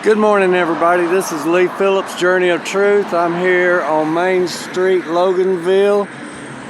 Good morning, everybody. This is Lee Phillips, Journey of Truth. I'm here on Main Street, Loganville.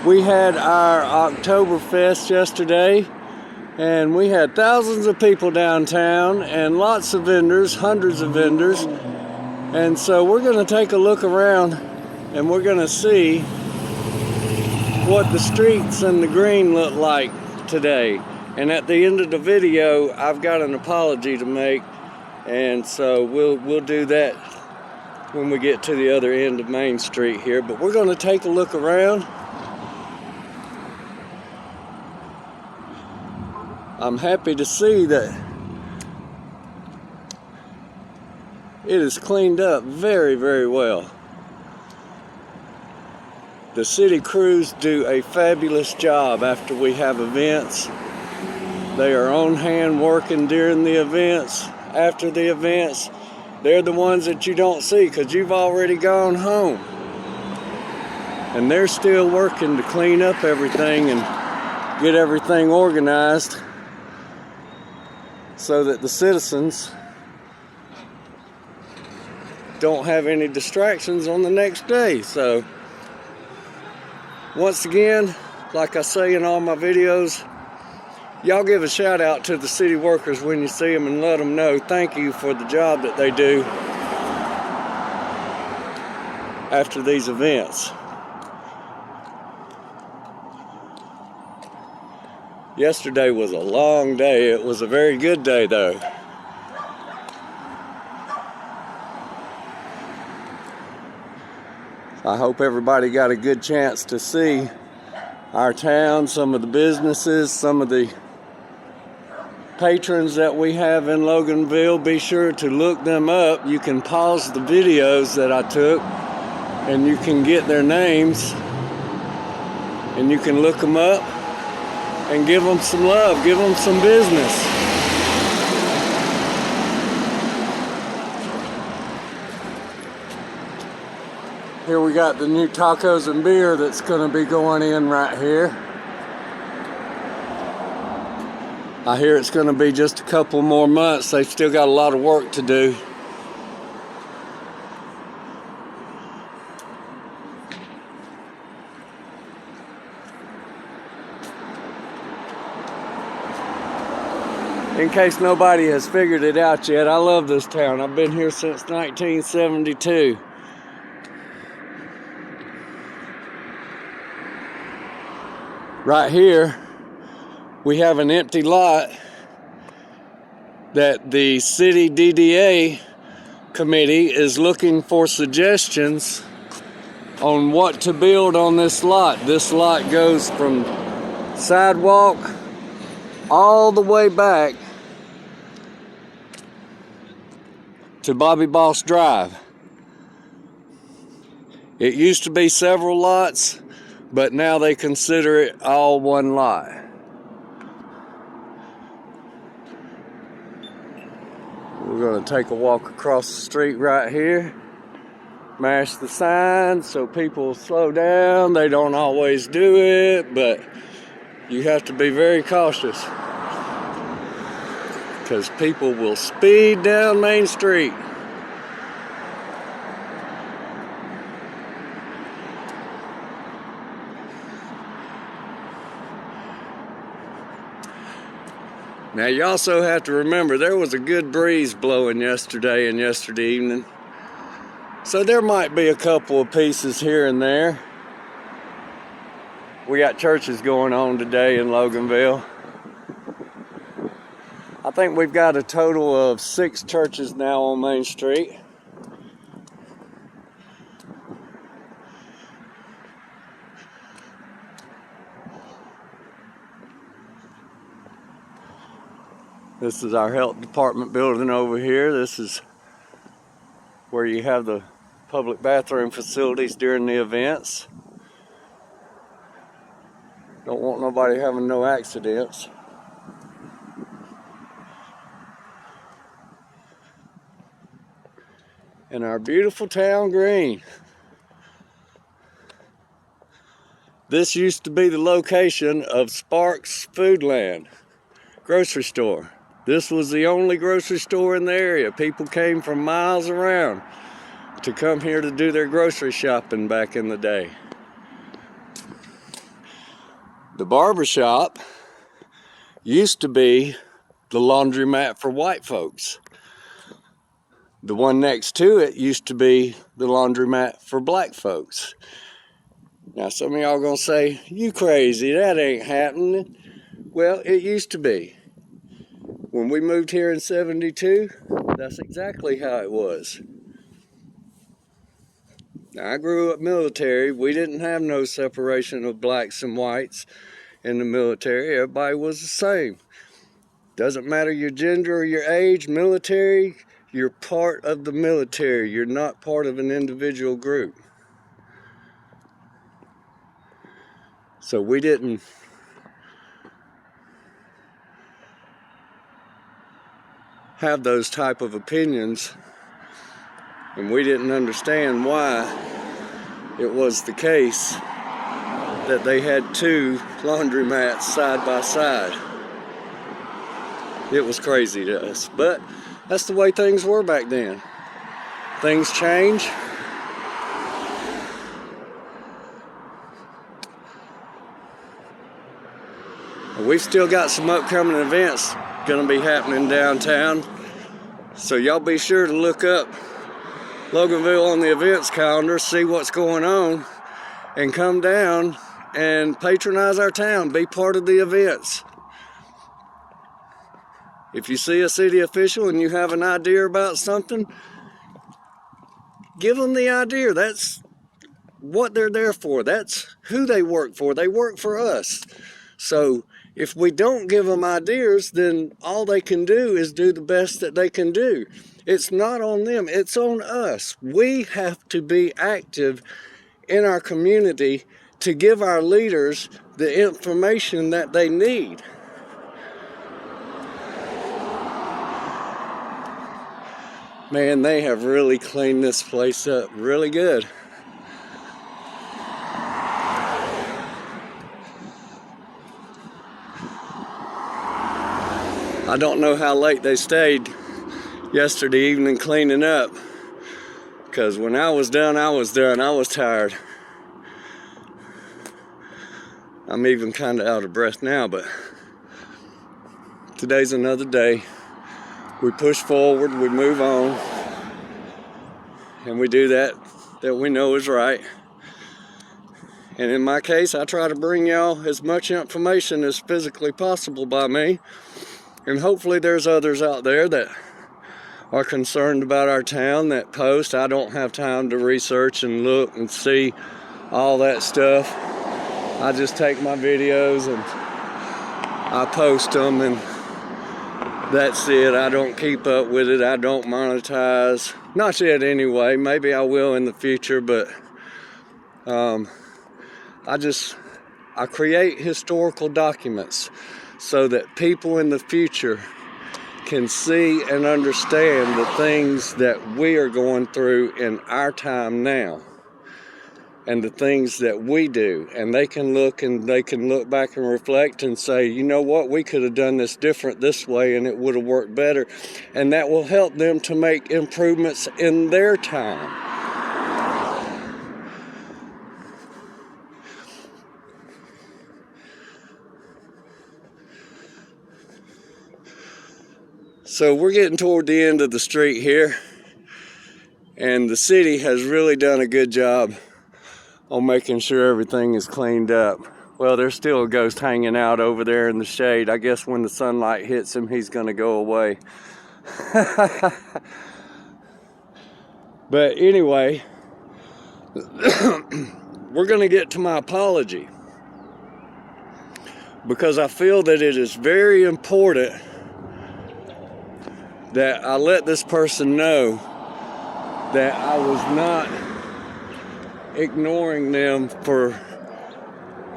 We had our Oktoberfest yesterday, and we had thousands of people downtown and lots of vendors, hundreds of vendors. And so we're going to take a look around and we're going to see what the streets and the green look like today. And at the end of the video, I've got an apology to make. And so we'll do that when we get to the other end of Main Street here. But we're going to take a look around. I'm happy to see that it is cleaned up very, very well. The city crews do a fabulous job after we have events. They are on hand working during the events. After the events, they're the ones that you don't see because you've already gone home. And they're still working to clean up everything and get everything organized so that the citizens don't have any distractions on the next day. So, once again, like I say in all my videos, y'all give a shout out to the city workers when you see them and let them know thank you for the job that they do after these events. Yesterday was a long day. It was a very good day though. I hope everybody got a good chance to see our town, some of the businesses, some of the patrons that we have in Loganville. Be sure to look them up. You can pause the videos that I took and you can get their names and you can look them up and give them some love, give them some business. Here we got the new tacos and beer that's going to be going in right here. I hear it's going to be just a couple more months. They've still got a lot of work to do. In case nobody has figured it out yet, I love this town. I've been here since 1972. Right here, we have an empty lot that the city DDA committee is looking for suggestions on what to build on this lot. This lot goes from sidewalk all the way back to Bobby Boss Drive. It used to be several lots, but now they consider it all one lot. We're going to take a walk across the street right here. Mash the signs so people slow down. They don't always do it, but you have to be very cautious because people will speed down Main Street. Now you also have to remember there was a good breeze blowing yesterday and yesterday evening. So there might be a couple of pieces here and there. We got churches going on today in Loganville. I think we've got a total of 6 churches now on Main Street. This is our health department building over here. This is where you have the public bathroom facilities during the events. Don't want nobody having no accidents. And our beautiful town green. This used to be the location of Sparks Foodland grocery store. This was the only grocery store in the area. People came from miles around to come here to do their grocery shopping back in the day. The barber shop used to be the laundromat for white folks. The one next to it used to be the laundromat for black folks. Now some of y'all gonna say, you crazy, that ain't happening. Well, it used to be. When we moved here in '72, that's exactly how it was. Now, I grew up military. We didn't have no separation of blacks and whites in the military. Everybody was the same. Doesn't matter your gender or your age, military, you're part of the military. You're not part of an individual group. So we didn't have those type of opinions, and we didn't understand why it was the case that they had two laundromats side by side. It was crazy to us, but that's the way things were back then. Things change. We've still got some upcoming events gonna be happening downtown, so y'all be sure to look up Loganville on the events calendar, see what's going on, and come down and patronize our town, be part of the events. If you see a city official and you have an idea about something, give them the idea. That's what they're there for. That's who they work for. They work for us. So if we don't give them ideas, then all they can do is do the best that they can do. It's not on them, it's on us. We have to be active in our community to give our leaders the information that they need. Man, they have really cleaned this place up really good. I don't know how late they stayed yesterday evening cleaning up, because when I was done, I was done. I was tired. I'm even kind of out of breath now, but today's another day. We push forward, we move on, and we do that we know is right. And in my case, I try to bring y'all as much information as physically possible by me. And hopefully there's others out there that are concerned about our town that post. I don't have time to research and look and see all that stuff. I just take my videos and I post them, and that's it. I don't keep up with it. I don't monetize. Not yet anyway. Maybe I will in the future, but I create historical documents so that people in the future can see and understand the things that we are going through in our time now, and the things that we do, and they can look back and reflect and say, you know what, we could have done this different this way and it would have worked better, and that will help them to make improvements in their time. So we're getting toward the end of the street here, and the city has really done a good job on making sure everything is cleaned up. Well, there's still a ghost hanging out over there in the shade. I guess when the sunlight hits him, he's gonna go away. But anyway, we're gonna get to my apology, because I feel that it is very important that I let this person know that I was not ignoring them for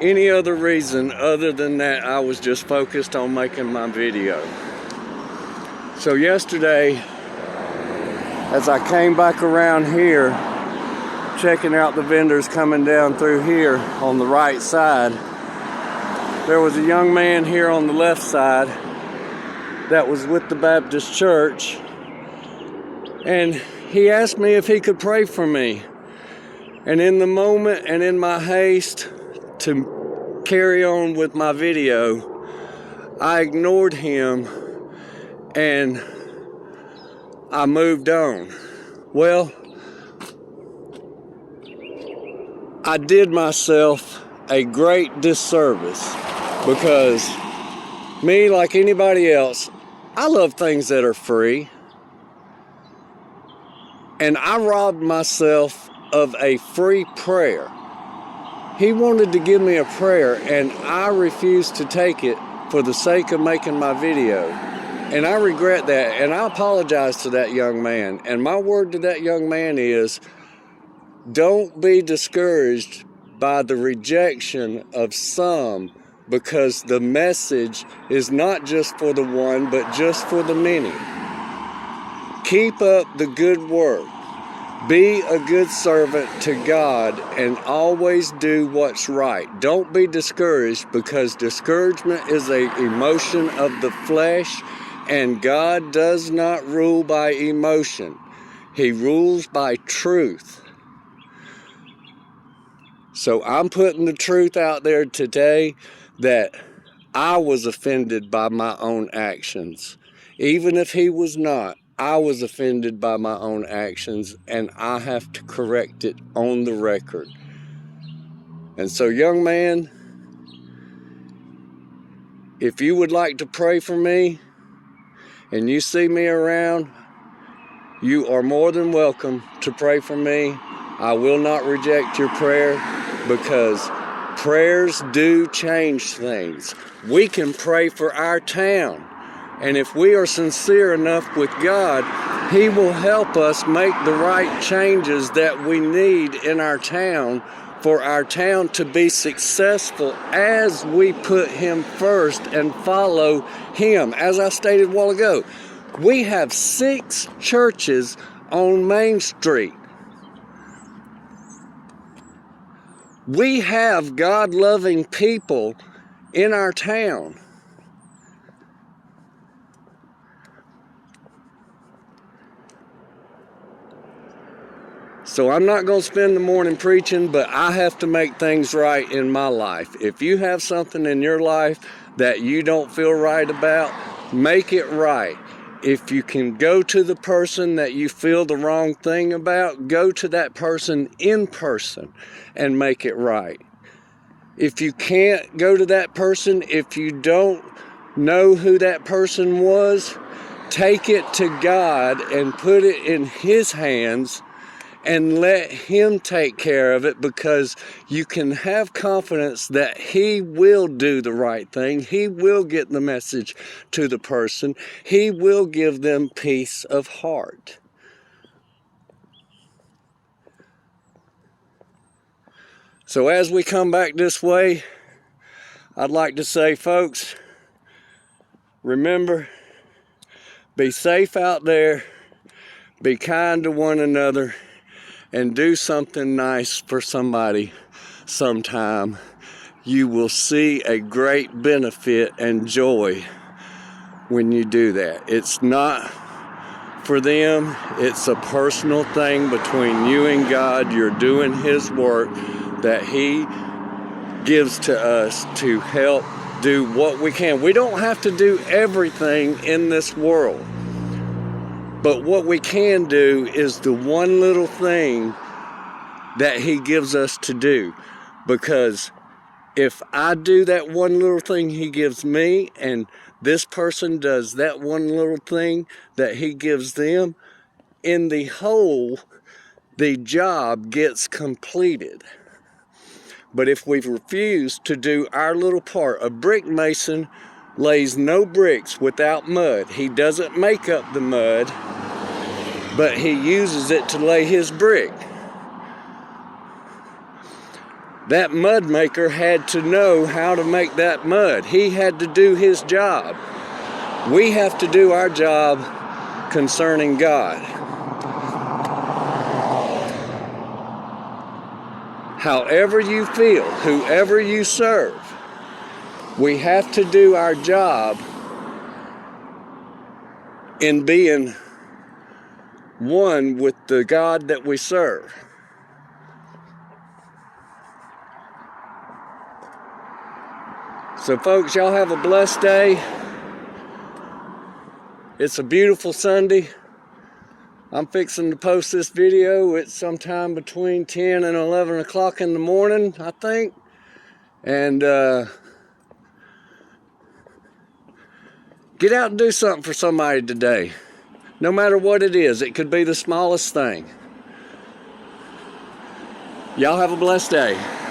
any other reason other than that I was just focused on making my video. So yesterday, as I came back around here, checking out the vendors coming down through here on the right side, there was a young man here on the left side that was with the Baptist church, and he asked me if he could pray for me. And in the moment and in my haste to carry on with my video, I ignored him and I moved on. Well, I did myself a great disservice because me, like anybody else, I love things that are free. And I robbed myself of a free prayer. He wanted to give me a prayer and I refused to take it for the sake of making my video. And I regret that, and I apologize to that young man. And my word to that young man is, don't be discouraged by the rejection of some, because the message is not just for the one, but just for the many. Keep up the good work. Be a good servant to God and always do what's right. Don't be discouraged, because discouragement is an emotion of the flesh, and God does not rule by emotion. He rules by truth. So I'm putting the truth out there today that I was offended by my own actions. Even if he was not, I was offended by my own actions, and I have to correct it on the record. And so, young man, if you would like to pray for me and you see me around, you are more than welcome to pray for me. I will not reject your prayer, because prayers do change things. We can pray for our town. And if we are sincere enough with God, He will help us make the right changes that we need in our town for our town to be successful as we put Him first and follow Him. As I stated a while ago, we have 6 churches on Main Street. We have God-loving people in our town. So I'm not going to spend the morning preaching, but I have to make things right in my life. If you have something in your life that you don't feel right about, make it right. If you can go to the person that you feel the wrong thing about, go to that person in person and make it right. If you can't go to that person, if you don't know who that person was, take it to God and put it in His hands and let Him take care of it, because you can have confidence that He will do the right thing. He will get the message to the person. He will give them peace of heart. So as we come back this way, I'd like to say, folks, remember, be safe out there, be kind to one another, and do something nice for somebody sometime. You will see a great benefit and joy when you do that. It's not for them, it's a personal thing between you and God. You're doing His work that He gives to us to help do what we can. We don't have to do everything in this world. But what we can do is the one little thing that He gives us to do. Because if I do that one little thing He gives me, and this person does that one little thing that He gives them, in the whole, the job gets completed. But if we refuse to do our little part, a brick mason lays no bricks without mud. He doesn't make up the mud, but he uses it to lay his brick. That mud maker had to know how to make that mud. He had to do his job. We have to do our job concerning God. However you feel, whoever you serve, we have to do our job in being one with the God that we serve. So folks, y'all have a blessed day. It's a beautiful Sunday. I'm fixing to post this video at sometime between 10 and 11 o'clock in the morning, I think. And get out and do something for somebody today. No matter what it is, it could be the smallest thing. Y'all have a blessed day.